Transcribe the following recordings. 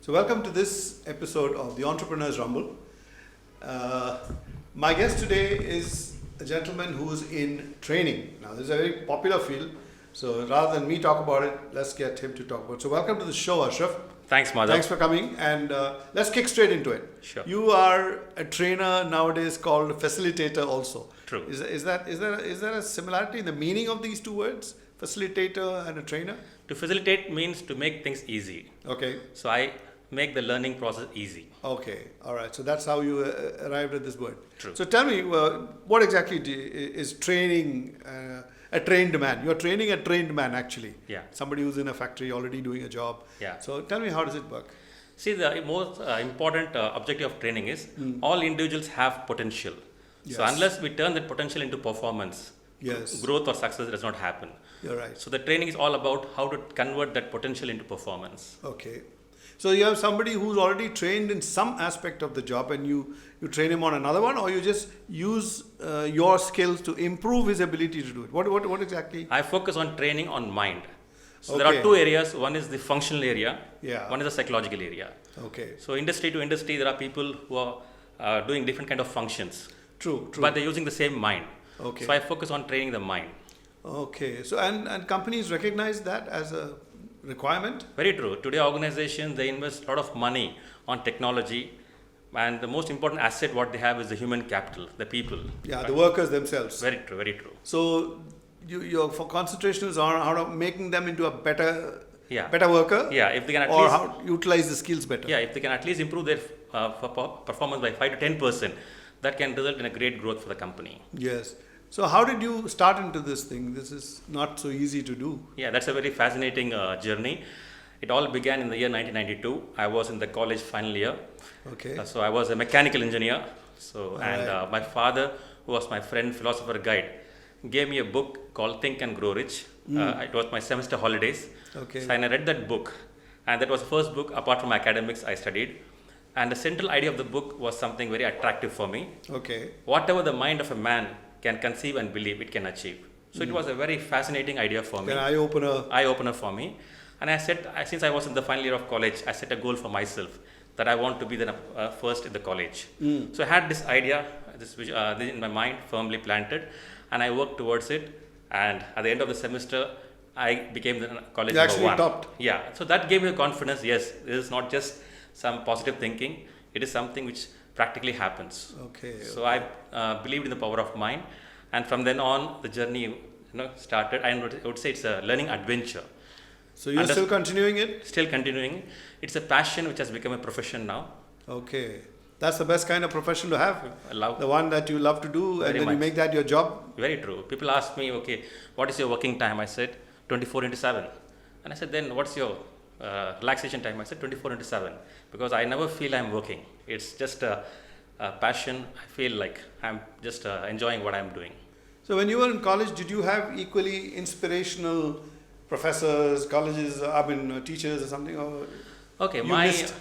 So welcome to this episode of the Entrepreneur's Rumble. My guest today is a gentleman who's in training. Now this is a very popular field, so rather than me talk about it, let's get him to talk about it. So welcome to the show, Ashraf. Thanks, Madhav. Thanks for coming, and let's kick straight into it. Sure. You are a trainer nowadays called a facilitator also. True. Is there a similarity in the meaning of these two words, facilitator and a trainer? To facilitate means to make things easy. Okay. So I make the learning process easy. Okay, all right. So that's how you arrived at this word. True. So tell me, what exactly is training a trained man? You're training a trained man, actually. Yeah. Somebody who's in a factory already doing a job. Yeah. So tell me, how does it work? See, the most important objective of training is all individuals have potential. Yes. So unless we turn that potential into performance, Yes. growth or success does not happen. You're right. So the training is all about how to convert that potential into performance. Okay. So you have somebody who's already trained in some aspect of the job, and you train him on another one, or you just use your skills to improve his ability to do it. What exactly? I focus on training on mind. So there Okay. are two areas. One is the functional area. Yeah. One is the psychological area. Okay. So industry to industry, there are people who are doing different kind of functions. True. But they're using the same mind. Okay. So I focus on training the mind. Okay. So and companies recognize that as a requirement? Very true. Today organizations, they invest a lot of money on technology, and the most important asset what they have is the human capital, the people. Yeah, the workers themselves. Very true, very true. So your concentration is on how to making them into a better Yeah. worker? Yeah, if they can at or least how to utilize the skills better? yeah, if they can at least improve their performance by 5 to 10%, that can result in a great growth for the company. Yes. So how did you start into this thing? This is not so easy to do. Yeah, that's a very fascinating journey. It all began in the year 1992. I was in the college final year. Okay. So I was a mechanical engineer. So Alright. my father, who was my friend, philosopher guide, gave me a book called Think and Grow Rich. It was my semester holidays. Okay. So and I read that book, and that was the first book apart from academics I studied. And the central idea of the book was something very attractive for me. Okay. Whatever the mind of a man can conceive and believe, it can achieve. So it was a very fascinating idea for me. An eye-opener. Eye-opener for me. And I said, since I was in the final year of college, I set a goal for myself that I want to be the first in the college. So I had this idea, this in my mind, firmly planted, and I worked towards it. And at the end of the semester, I became the college You number actually one. topped. Yeah. So that gave me the confidence. Yes, this is not just some positive thinking. It is something which practically happens. Okay. So I believed in the power of mind, and from then on, the journey started. I would say it's a learning adventure. So you're still continuing it? Still continuing. It's a passion which has become a profession now. Okay. That's the best kind of profession to have. I love. The one that you love to do, Very and then much. you make that your job. Very true. People ask me, okay, what is your working time? I said 24/7, and I said, then what's your relaxation time? I said 24/7, because I never feel I'm working. It's just a passion. I feel like I'm just enjoying what I'm doing. So when you were in college, did you have equally inspirational professors, colleges, teachers or something? Or Okay, you missed?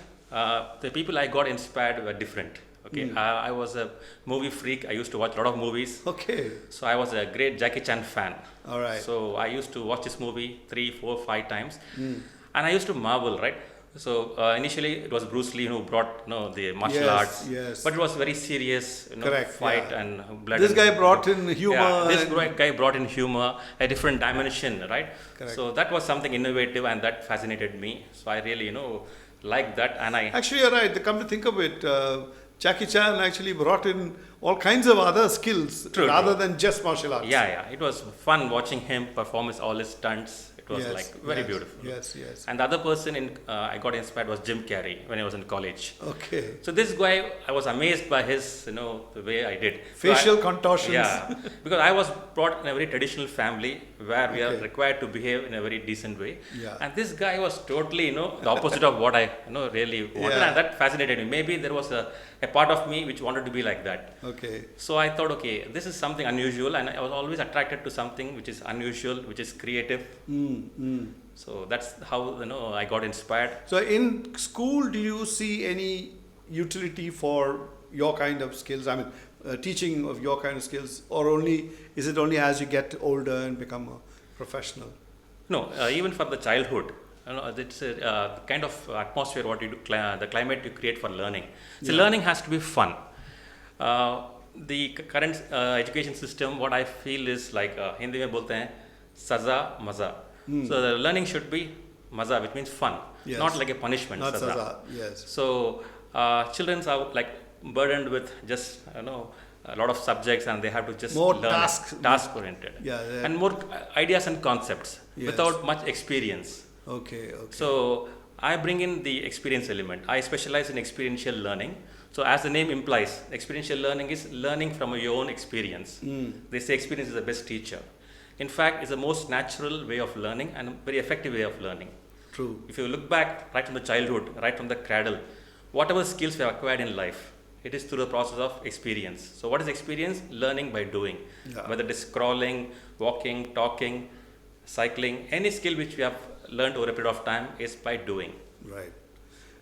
The people I got inspired were different. Okay, I was a movie freak. I used to watch a lot of movies. Okay. So I was a great Jackie Chan fan. All right. So I used to watch this movie 3, 4, 5 times, and I used to marvel, right? So initially it was Bruce Lee who brought the martial arts, Yes. but it was very serious, Correct, fight yeah. and blood. This and- guy brought in humor. Yeah, this and- guy brought in humor, a different dimension, right? Correct. So that was something innovative, and that fascinated me. So I really, liked that, and I. Actually, you're right. Come to think of it, Jackie Chan actually brought in all kinds of other skills True, rather true. than just martial arts. Yeah, it was fun watching him perform all his stunts. It was Yes, like very yes, beautiful. Yes. And the other person I got inspired was Jim Carrey when I was in college. Okay. So this guy, I was amazed by his, the way I did. Facial So contortions. Yeah, because I was brought in a very traditional family where we are Okay. required to behave in a very decent way. Yeah. And this guy was totally, the opposite of what I, really wanted, Yeah. and that fascinated me. Maybe there was a part of me which wanted to be like that. Okay. So I thought, okay, this is something unusual, and I was always attracted to something which is unusual, which is creative. So that's how I got inspired. So in school, do you see any utility for your kind of skills? I mean, teaching of your kind of skills, or is it only as you get older and become a professional? No, even from the childhood, It's a kind of atmosphere what you do, the climate you create for learning. So Yeah. learning has to be fun. The current education system, what I feel is like Hindi में बोलते हैं सजा मजा. So the learning should be maza, which means fun, Yes. not like a punishment. Not saza. saza, yes. So children are like burdened with just a lot of subjects, and they have to just More learn task oriented, Yeah, yeah. and more ideas and concepts Yes. without much experience. Okay, okay. So I bring in the experience element. I specialize in experiential learning. So as the name implies, experiential learning is learning from your own experience. They say experience is the best teacher. In fact, it's the most natural way of learning and a very effective way of learning. True. If you look back right from the childhood, right from the cradle, whatever skills we have acquired in life, it is through the process of experience. So what is experience? Learning by doing. Yeah. Whether it is crawling, walking, talking, cycling, any skill which we have learned over a period of time is by doing. Right.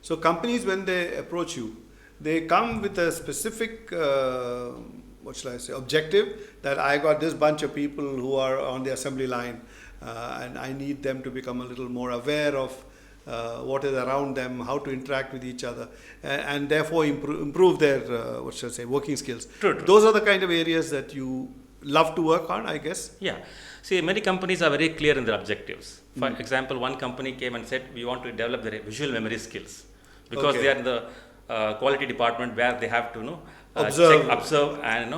So companies, when they approach you, they come with a specific, what shall I say, objective that I got this bunch of people who are on the assembly line, and I need them to become a little more aware of what is around them, how to interact with each other, and therefore improve their, what shall I say, working skills. True. Those are the kind of areas that you love to work on, I guess. Yeah. See, many companies are very clear in their objectives. For example, one company came and said, we want to develop their visual memory skills, because Okay. they are in the quality department where they have to observe, and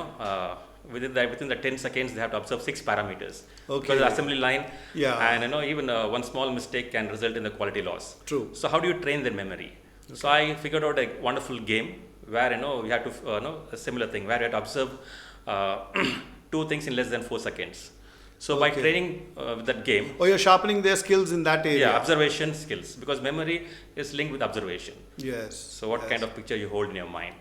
within the 10 seconds they have to observe 6 parameters. Okay. Because the assembly line, Yeah. and even one small mistake can result in the quality loss. True. So how do you train their memory? So I figured out a wonderful game where we have to a similar thing where you have to observe 2 things in less than 4 seconds. So by Okay. training with that game, Or you're sharpening their skills in that area. yeah, observation skills, because memory is linked with observation. Yes. So what yes. kind of picture you hold in your mind?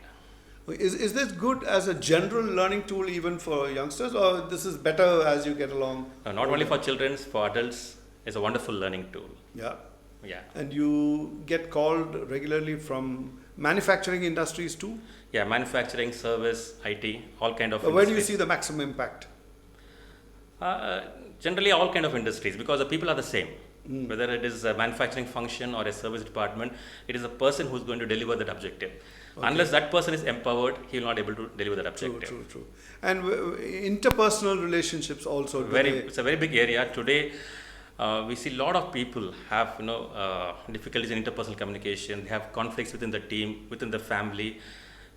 Is this good as a general learning tool even for youngsters, or this is better as you get along? Not only for children, for adults, it's a wonderful learning tool. Yeah. Yeah. And you get called regularly from manufacturing industries too? Yeah, manufacturing, service, IT, all kind of Where do you industries. see the maximum impact? Generally all kind of industries, because the people are the same. Whether it is a manufacturing function or a service department, it is a person who's going to deliver that objective. Okay. Unless that person is empowered, he will not able to deliver that True, objective. true. And interpersonal relationships also. It's a very big area. Today, we see a lot of people have difficulties in interpersonal communication. They have conflicts within the team, within the family,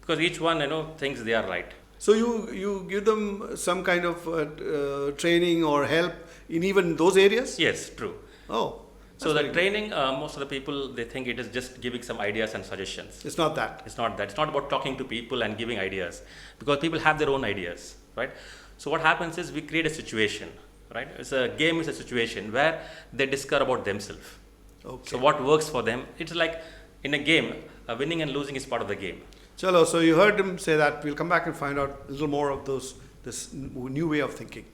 because each one thinks they are right. So you give them some kind of training or help in even those areas? Yes, true. Oh. So that's the very training, most of the people, they think it is just giving some ideas and suggestions. good. It's not that. It's not that. It's not about talking to people and giving ideas, because people have their own ideas, right? So what happens is we create a situation, right? It's a game is a situation where they discover about themselves. Okay. So what works for them? It's like in a game, winning and losing is part of the game. Chalo, so you heard him say that. We'll come back and find out a little more of this new way of thinking.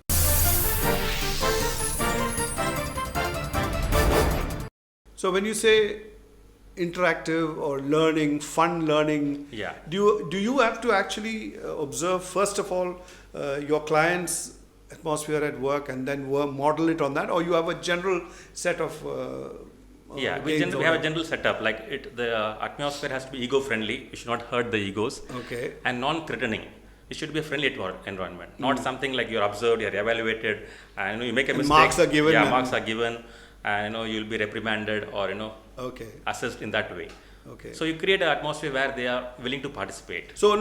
So when you say interactive or learning, fun learning, Yeah. do you have to actually observe first of all your client's atmosphere at work and then model it on that, or you have a general set of Yeah, we games have a or- general setup. Like the atmosphere has to be ego-friendly. You should not hurt the egos. Okay. And non-threatening. It should be a friendly environment, not something like you're observed, you're evaluated, and you make a And mistake. marks are given Yeah, and- marks are given, and you'll be reprimanded or Okay. assessed in that way. Okay. So you create an atmosphere where they are willing to participate. So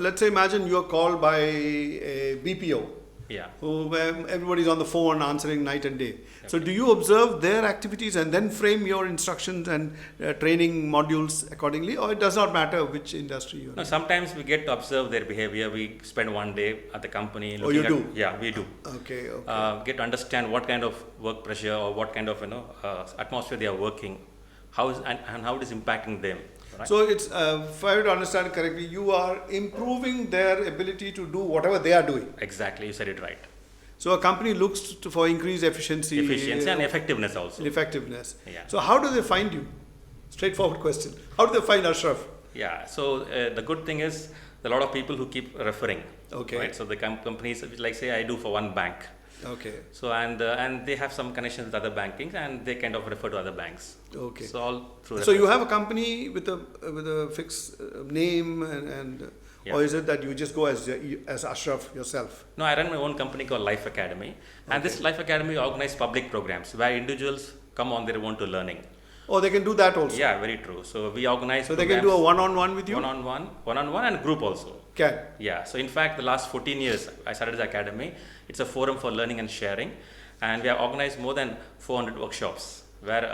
let's say imagine you're called by a BPO. Yeah. Where everybody's on the phone answering night and day. So do you observe their activities and then frame your instructions and training modules accordingly, or it does not matter which industry you're in? No, sometimes we get to observe their behavior. We spend one day at the company. Oh, you do? Yeah, we do. Okay, okay. Get to understand what kind of work pressure or what kind of atmosphere they are working, and how it is impacting them. Right? So it's, if I to understand correctly, you are improving their ability to do whatever they are doing. Exactly, you said it right. So a company looks for increased efficiency And effectiveness also. and effectiveness. Yeah. So how do they find you? Straightforward question. How do they find Ashraf? Yeah, so the good thing is a lot of people who keep referring. Okay. Right? So the companies, like say I do for one bank. Okay. So and they have some connections with other bankings, and they kind of refer to other banks. Okay. So all through. So you have a company with a fixed name and Yeah. or is it that you just go as Ashraf yourself? No, I run my own company called Life Academy, and this Life Academy organizes public programs where individuals come on their own to learning. Oh, they can do that also. Yeah, very true. So we organize. So they can do a one-on-one with you. One-on-one, and group also. Can. Yeah. So in fact, the last 14 years, I started the academy. It's a forum for learning and sharing, and we have organized more than 400 workshops where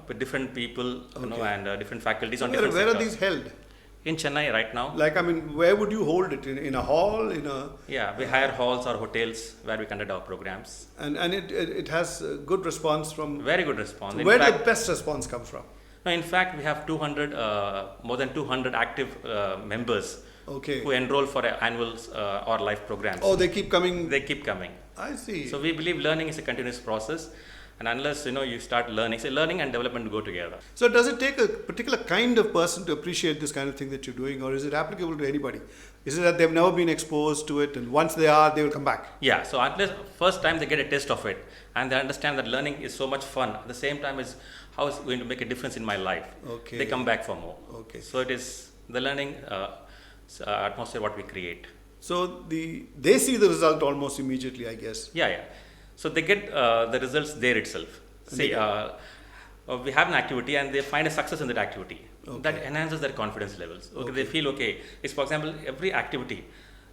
with different people, and different faculties on different Where are sectors. these held? In Chennai right now. Like, I mean, where would you hold it? In a hall? In a Yeah, we hire halls or hotels where we conduct our programs. and it has good response from. Very good response. So In where fact, does the best response come from? no, in fact, we have 200, more than 200 active members Okay. who enroll for annual or life programs. Oh, they keep coming. They keep coming. I see. So we believe learning is a continuous process, and unless you start learning, so learning and development go together. So does it take a particular kind of person to appreciate this kind of thing that you're doing, or is it applicable to anybody? Is it that they've never been exposed to it, and once they are, they will come back? Yeah. So unless first time they get a taste of it, and they understand that learning is so much fun. At the same time, is how it's going to make a difference in my life. Okay. They come back for more. Okay. So it is the learning atmosphere what we create. So they see the result almost immediately, I guess. Yeah. So they get the results there itself. See, we have an activity and they find a success in that activity. Okay. That enhances their confidence levels. Okay. They feel okay. It's, for example, every activity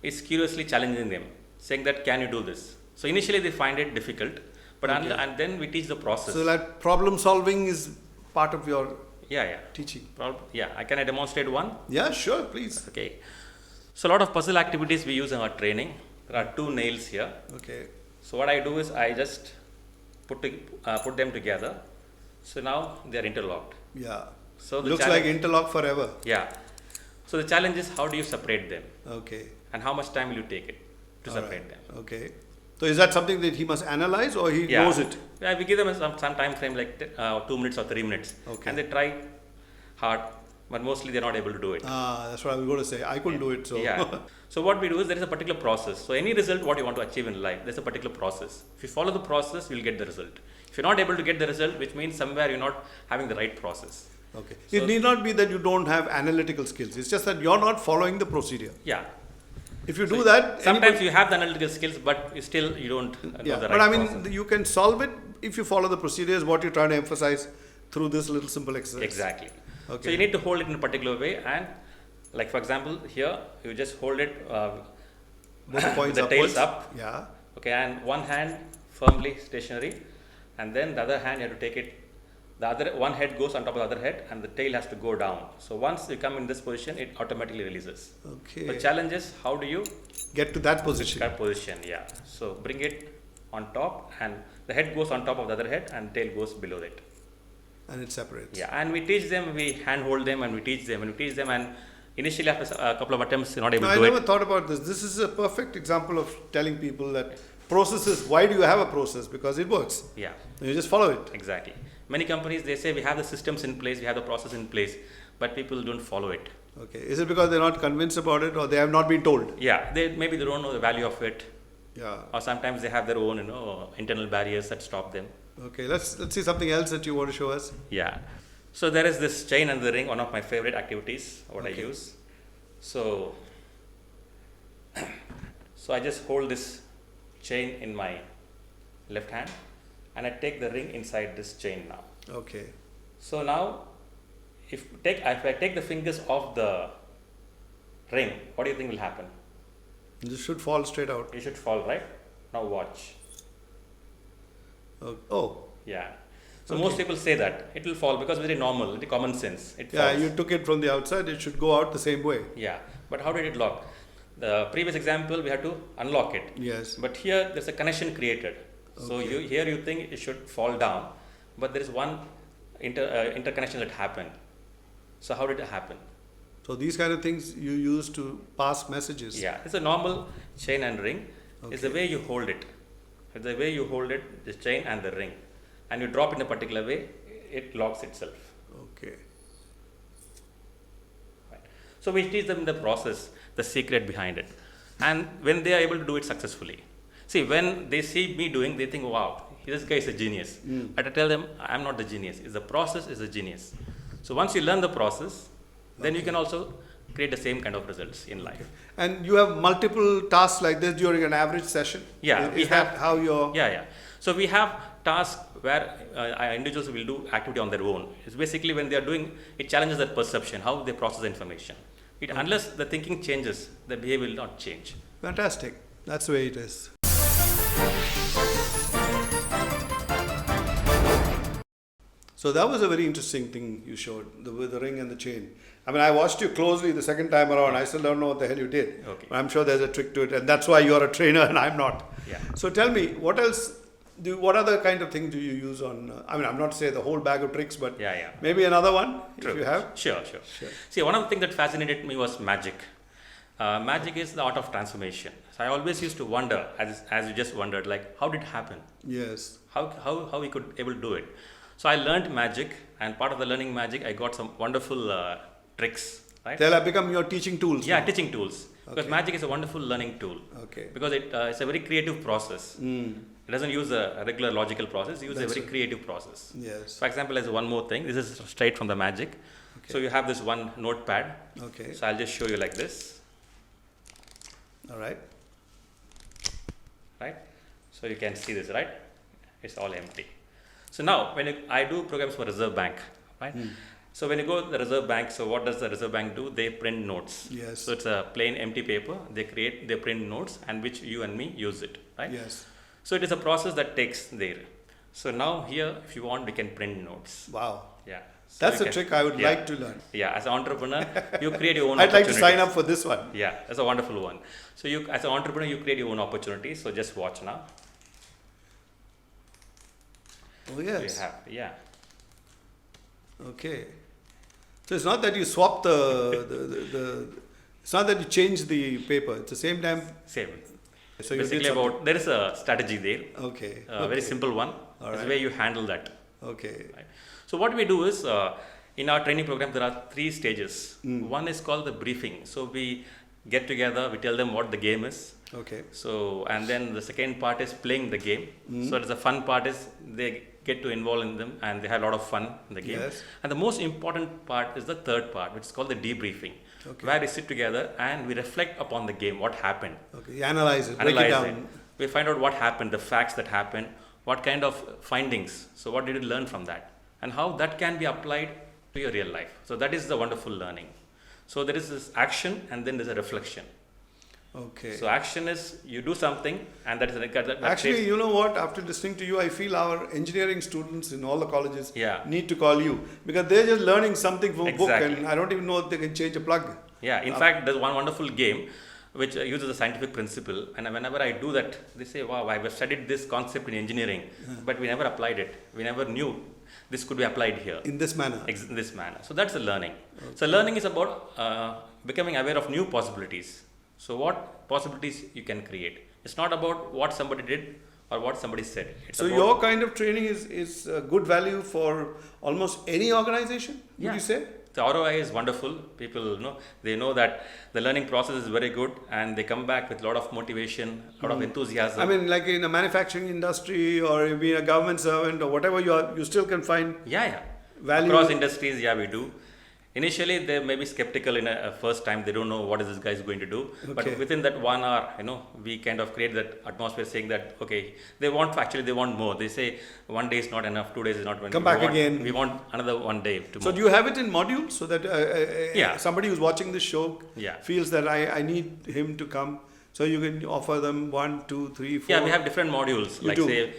is curiously challenging them, saying that can you do this? So initially they find it difficult, but and then we teach the process. So that problem solving is part of your Yeah. teaching. Can I demonstrate one? Yeah, sure, please. Okay. So a lot of puzzle activities we use in our training. There are 2 nails here. Okay. So what I do is I just put them together. So now they are interlocked. Yeah. So the Looks like interlock forever. Yeah. So the challenge is how do you separate them, Okay. and how much time will you take it to All separate right. them? Okay. So is that something that he must analyze, or he knows it? Yeah, we give them some time frame like 2 minutes or 3 minutes, Okay. and they try hard, but mostly they're not able to do it. That's what I was going to say. I couldn't do it, so. Yeah. So what we do is there is a particular process. So any result what you want to achieve in life, there's a particular process. If you follow the process, you'll get the result. If you're not able to get the result, which means somewhere you're not having the right process. Okay. So- It need not be that you don't have analytical skills. It's just that you're not following the procedure. Yeah. If you So do that, sometimes you have the analytical skills, but you don't know yeah. the right But I mean, process. you can solve it if you follow the procedures. What you're trying to emphasize through this little simple exercise. Exactly. Okay. So you need to hold it in a particular way, and like for example, here you just hold it Both the points the tails upwards. up. Yeah. Okay, and one hand firmly stationary, and then the other hand you have to take it. The other one head goes on top of the other head, and the tail has to go down. So once you come in this position, it automatically releases. Okay. The challenge is how do you Get to that position. that position? Yeah. So bring it on top, and the head goes on top of the other head, and tail goes below it. And it separates. Yeah, and we teach them, we handhold them, and we teach them, and initially after a couple of attempts, you're not able No, to I do never it. thought about this. This is a perfect example of telling people that processes, why do you have a process? Because it works. Yeah, You just follow it. exactly. Many companies, they say we have the systems in place, we have the process in place, but people don't follow it. Okay. Is it because they're not convinced about it, or they have not been told? Yeah, maybe they don't know the value of it, Yeah. or sometimes they have their own, internal barriers that stop them. Okay. Let's see something else that you want to show us. Yeah. So there is this chain and the ring, one of my favorite activities, what I Okay. use. So I just hold this chain in my left hand, and I take the ring inside this chain now. Okay. So now, if I take the fingers off the ring, what do you think will happen? This should fall straight out. You should fall, right? Now watch. Oh. Yeah. So Okay. most people say that it will fall because very normal, very common sense. It Yeah, falls. you took it from the outside. It should go out the same way. Yeah. But how did it lock? The previous example, we had to unlock it. Yes. But here, there's a connection created. So Okay. here you think it should fall down, but there is one interconnection that happened. So how did it happen? So these kind of things you use to pass messages. Yeah, it's a normal chain and ring. It's the Okay. way you hold it. It's the way you hold it, the chain and the ring. And you drop in a particular way, it locks itself. Okay. Right. So we teach them the process, the secret behind it. And when they are able to do it successfully, See, when they see me doing, they think, wow, this guy is a genius. But I tell them, I'm not the genius. It's the process is the genius. So once you learn the process, then you can also create the same kind of results in life. And you have multiple tasks like this during an average session? Yeah, Is that how you're... Yeah. So we have tasks where individuals will do activity on their own. It's basically when they are doing, it challenges their perception, how they process the information. Unless the thinking changes, the behavior will not change. Fantastic. That's the way it is. So that was a very interesting thing you showed, with the ring and the chain. I mean, I watched you closely the second time around. I still don't know what the hell you did. Okay. I'm sure there's a trick to it, and that's why you're a trainer and I'm not. Yeah. So tell me, what else? What other kind of thing do you use on? I mean, I'm not saying the whole bag of tricks, but maybe another one if you have. Sure. See, one of the things that fascinated me was magic. Magic is the art of transformation. So I always used to wonder, as you just wondered, like how did it happen? Yes. How we could able to do it. So I learned magic, and part of the learning magic, I got some wonderful tricks. Right? They'll have become your teaching tools. Yeah, now. teaching tools. Because magic is a wonderful learning tool. Okay. Because it's a very creative process. It doesn't use a regular logical process. It uses a very creative process. Yes. For example, as one more thing, this is straight from the magic. Okay. So you have this one notepad. Okay. So I'll just show you like this. All right. Right. So you can see this, right? It's all empty. So now, when I do programs for Reserve Bank, right? So when you go to the Reserve Bank, so what does the Reserve Bank do? They print notes. Yes. So it's a plain empty paper. They print notes, and which you and me use it, right? Yes. So it is a process that takes there. So now here, if you want, we can print notes. Wow. Yeah. So that's a trick I would like to learn. Yeah, as an entrepreneur, you create your own I'd like to sign up for this one. Yeah, that's a wonderful one. So you, as an entrepreneur, you create your own opportunities. So just watch now. Oh yes. So you have, Okay. So it's not that you swap the it's not that you change the paper. It's the same time. Same. So basically there is a strategy there. Okay. Very simple one. All That's right. the way you handle that. Okay. Right. So what we do is, in our training program, there are 3 stages. One is called the briefing. So we get together, we tell them what the game is. Okay. So, and then the second part is playing the game. So the fun part is they get to involve in them and they have a lot of fun in the game. Yes. And the most important part is the third part, which is called the debriefing, where we sit together and we reflect upon the game, what happened. Okay. You analyze it, break it down. We find out what happened, the facts that happened, what kind of findings. So what did you learn from that? And how that can be applied to your real life. So that is the wonderful learning. So there is this action and then there's a reflection. Okay. So action is you do something, and that is that actually, you know what? After listening to you, I feel our engineering students in all the colleges need to call you, because they're just learning something from a book, and I don't even know if they can change a plug. Yeah. In fact, there's one wonderful game which uses a scientific principle, and whenever I do that, they say, "Wow, I've studied this concept in engineering, but we never applied it. We never knew this could be applied here in this manner." In this manner. So that's the learning. Okay. So learning is about becoming aware of new possibilities. So what possibilities you can create. It's not about what somebody did or what somebody said. It's so your kind of training is good value for almost any organization, would you say? The ROI is wonderful. People they know that the learning process is very good, and they come back with a lot of motivation, a lot of enthusiasm. I mean, like in a manufacturing industry or you be a government servant or whatever you are, you still can find value. Across industries, we do. Initially, they may be skeptical in a first time. They don't know what is this guy is going to do. Okay. But within that 1 hour, we kind of create that atmosphere, saying that they want more. They say 1 day is not enough, 2 days is not enough. Come back again. We want another 1 day tomorrow. So do you have it in modules so that somebody who's watching this show feels that I need him to come? So you can offer them 1, 2, 3, 4. Yeah, we have different modules. Say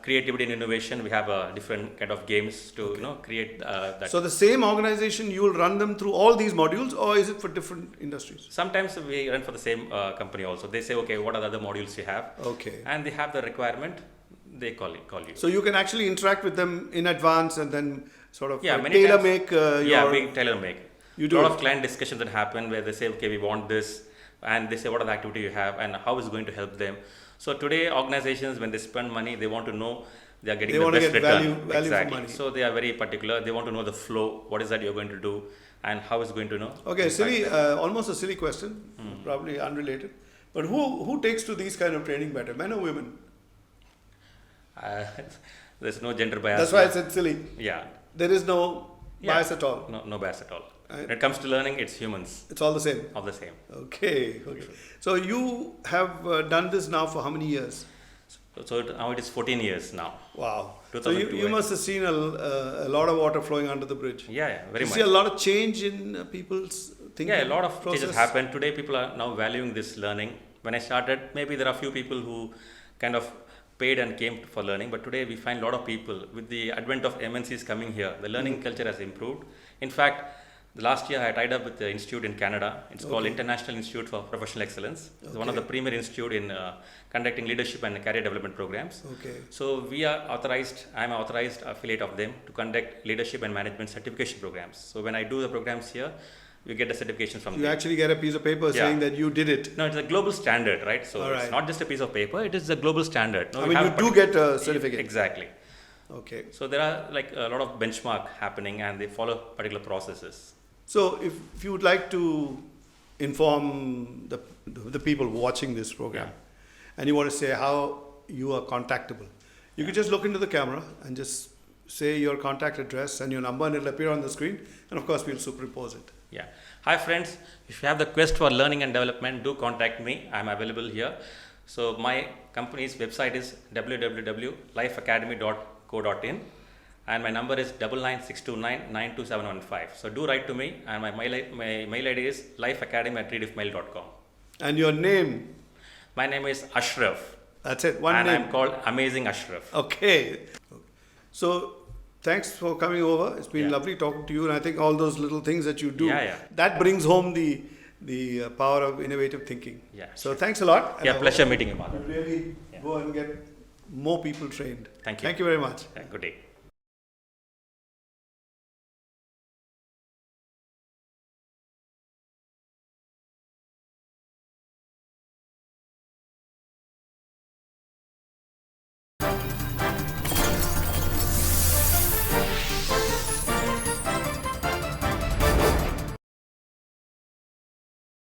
creativity and innovation. We have different kind of games to create that. So the same organization, you will run them through all these modules, or is it for different industries? Sometimes we run for the same company also. They say, okay, what are the other modules you have? Okay. And they have the requirement. They call you. So you can actually interact with them in advance and then sort of tailor make. We tailor make. You do a lot of client discussions that happen where they say, okay, we want this, and they say, what are the activity you have, and how is it going to help them. So today, organizations, when they spend money, they want to know they are getting the best return. Value for money. So they are very particular. They want to know the flow. What is that you're going to do, and how is it going to know? Okay, almost a silly question, probably unrelated. But who takes to these kind of training better, men or women? Uh, there's no gender bias. That's why I said silly. Yeah. There is no bias at all. No bias at all. Right. When it comes to learning, it's humans. It's all the same. All the same. Okay. So you have done this now for how many years? So now it is 14 years now. Wow. So 2002, you must have seen a lot of water flowing under the bridge. Yeah, very you much. see a lot of change in people's thinking. Yeah, a lot of process. changes happen. Today, people are now valuing this learning. When I started, maybe there are a few people who kind of paid and came for learning, but today we find a lot of people. With the advent of MNCs coming here, the learning culture has improved. In fact, the last year I tied up with the institute in Canada. It's called International Institute for Professional Excellence. It's one of the premier institute in conducting leadership and career development programs. Okay. So we are authorized, I am an authorized affiliate of them to conduct leadership and management certification programs. So when I do the programs here, we get the certification from them. You actually get a piece of paper saying that you did it. No, it's a global standard, right? So it's not just a piece of paper, it is a global standard. No, I mean, you do get a certificate. Exactly. Okay. So there are like a lot of benchmark happening and they follow particular processes. So if you would like to inform the people watching this program and you want to say how you are contactable, you could just look into the camera and just say your contact address and your number and it'll appear on the screen, and of course we'll superimpose it. Yeah. Hi friends, if you have the quest for learning and development, do contact me. I'm available here. So my company's website is www.lifeacademy.co.in and my number is 99629927115. So do write to me, and my mail ID is lifeacademy@rediffmail.com. And your name? My name is Ashraf. That's it, one and name. I'm called Amazing Ashraf. Okay. So thanks for coming over. It's been lovely talking to you, and I think all those little things that you do, that brings home the power of innovative thinking. Yeah. So thanks a lot. Yeah, pleasure meeting you, Madhav. Really go and get more people trained. Thank you. Thank you very much. Good day.